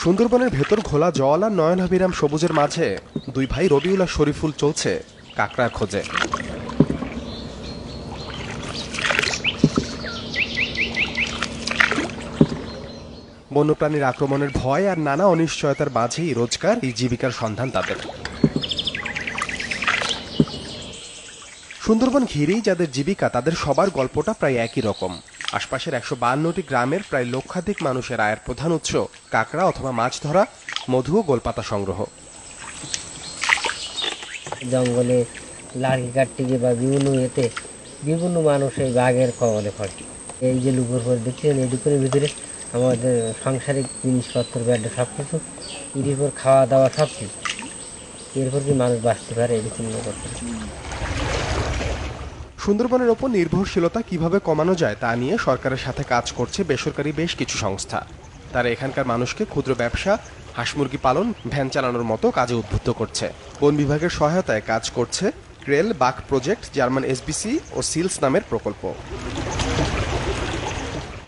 সুন্দরবনের ভেতর ঘোলা জল আর নয়নাভিরাম সবুজের মাঝে দুই ভাই রবিউল আর শরীফুল চলছে কাঁকড়ার খোঁজে। বন্যপ্রাণীর আক্রমণের ভয় আর নানা অনিশ্চয়তার মাঝেই রোজকার এই জীবিকার সন্ধান তাদের। সুন্দরবন ঘিরেই যাদের জীবিকা, তাদের সবার গল্পটা প্রায় একই রকম। আশপাশের ১৫২টি গ্রামের প্রায় লক্ষাধিক মানুষের আয়ের প্রধান উৎস কাঁকড়া অথবা মাছ ধরা, মধু ও গোলপাতা সংগ্রহ। জঙ্গলে লাড়ি কাটতে গিয়ে বা বিভিন্ন মানুষ এই বাঘের কবলে পড়ে। এই যে লুকুর পর দেখছেন, এই লুকুরের ভিতরে আমাদের সাংসারিক জিনিসপত্র ব্যাডে সব কিছু, এর পর খাওয়া দাওয়া সব কিছু, এরপর কি মানুষ বাঁচতে পারে এরকম করতে। সুন্দরবনের ওপর নির্ভরশীলতা কিভাবে কমানো যায় তা নিয়ে সরকারের সাথে কাজ করছে বেসরকারি বেশ কিছু সংস্থা। তারা এখানকার মানুষকে ক্ষুদ্র ব্যবসা, হাঁস মুরগি পালন, ভ্যান চালানোর মতো কাজে উদ্বুদ্ধ করছে। বন বিভাগের সহায়তায় কাজ করছে ক্রেল বাঘ প্রজেক্ট, জার্মান এসবিসি ও সিলস নামের প্রকল্প।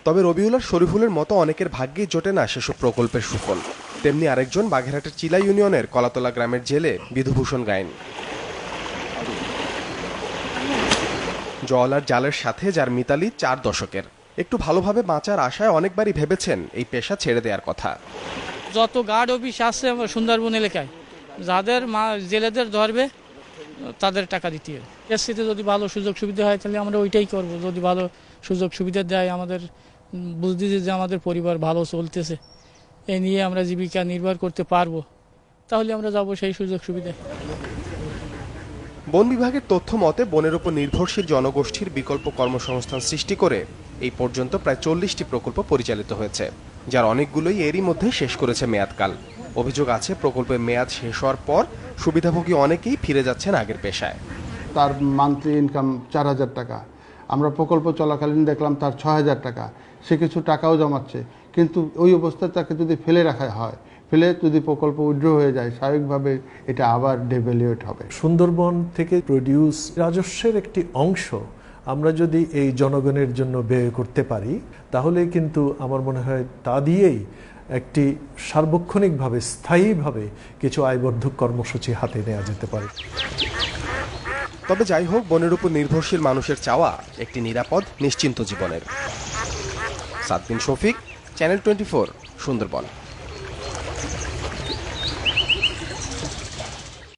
তবে রবিউল আর শরীফুলের মতো অনেকের ভাগ্যেই জোটে না সেসব প্রকল্পের সুফল। তেমনি আরেকজন বাগেরহাটের চিলা ইউনিয়নের কলাতলা গ্রামের জেলে বিধুভূষণ গায়েন। জল আর জালের সাথে যার মিতালি 4 দশকের। একটু ভালোভাবে বাঁচার আশায় অনেকবারই ভেবেছেন এই পেশা ছেড়ে দেওয়ার কথা। যত গার্ড অফিস আছে সুন্দরবন এলাকায়, যাদের জেলেদের ধরবে তাদের টাকা দিতে হবে। এসসিতে যদি ভালো সুযোগ সুবিধা হয় তাহলে আমরা ওইটাই করব। যদি ভালো সুযোগ সুবিধা দেয়, আমাদের বুঝতেছি যে আমাদের পরিবার ভালো চলতেছে, এ নিয়ে আমরা জীবিকা নির্বাহ করতে পারবো, তাহলে আমরা যাব সেই সুযোগ সুবিধায়। বন বিভাগের তথ্য মতে বনের উপর নির্ভরশীল জনগোষ্ঠীর বিকল্প কর্মসংস্থান সৃষ্টি করে এই পর্যন্ত প্রায় 40টি প্রকল্প পরিচালিত হয়েছে, যার অনেকগুলোই এরই মধ্যে শেষ করেছে মেয়াদকাল। অভিযোগ আছে প্রকল্পের মেয়াদ শেষ হওয়ার পর সুবিধাভোগী অনেকেই ফিরে যাচ্ছেন আগের পেশায়। তার মান্থলি ইনকাম 4,000 টাকা, আমরা প্রকল্প চলাকালীন দেখলাম তার 6,000 টাকা। সে কিছু টাকাও জমাচ্ছে, কিন্তু ওই অবস্থায় তাকে যদি ফেলে রাখা হয়, ফেলে যদি প্রকল্প উইথড্র হয়ে যায়, স্বাভাবিকভাবে এটা আবার ডেভ্যালুয়েট হবে। সুন্দরবন থেকে প্রডিউস রাজস্বের একটি অংশ আমরা যদি এই জনগণের জন্য ব্যয় করতে পারি, তাহলে কিন্তু আমার মনে হয় তা দিয়েই একটি সার্বক্ষণিকভাবে স্থায়ীভাবে কিছু আয়বর্ধক কর্মসূচি হাতে নেওয়া যেতে পারে। তবে যাই হোক, বনের উপর নির্ভরশীল মানুষের চাওয়া একটি নিরাপদ, নিশ্চিন্ত জীবনের। সাদবিন শফিক, চ্যানেল 24, সুন্দরবন।